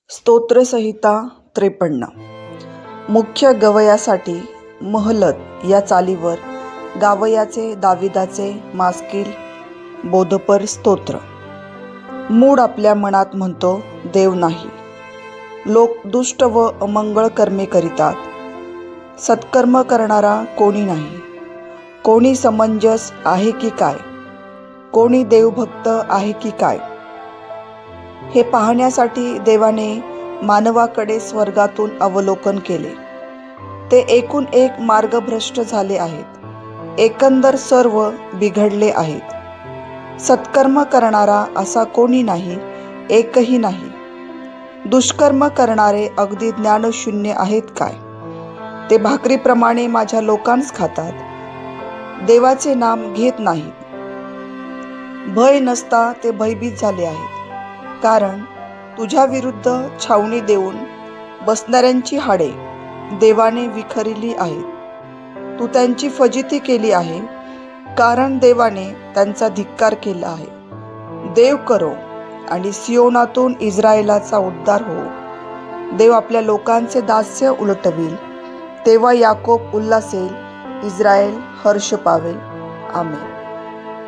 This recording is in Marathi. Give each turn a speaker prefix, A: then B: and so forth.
A: स्तोत्रसंहिता 53. मुख्य गवयासाठी महलत या चालीवर गावयाचे दाविदाचे मास्किल बोधपर स्तोत्र. मूढ आपल्या मनात म्हणतो देव नाही. लोक दुष्ट व अमंगळ कर्मे करीतात. सत्कर्म करणारा कोणी नाही. कोणी समंजस आहे की काय? कोणी देवभक्त आहे की काय? हे पाहण्यासाठी देवाने मानवाकडे स्वर्गातून अवलोकन केले. ते एकूण एक मार्गभ्रष्ट झाले आहेत. एकंदर सर्व बिघडले आहेत. सत्कर्म करणारा असा कोणी नाही, एकही नाही. दुष्कर्म करणारे अगदी ज्ञानशून्य आहेत काय? ते भाकरीप्रमाणे माझ्या लोकांस खातात. देवाचे नाम घेत नाहीत. भय नसता ते भयभीत झाले आहेत. कारण तुझ्या विरुद्ध छावणी देऊन बसणाऱ्यांची हाडे देवाने विखरली आहेत. तू त्यांची फजिती केली आहे, कारण देवाने त्यांचा धिक्कार केला आहे. देव करो आणि सियोनातून इस्रायलाचा उद्धार हो. देव आपल्या लोकांचे दास्य उलटवील, तेव्हा याकोब उल्हासेल, इस्रायल हर्ष पावेल. आमेन.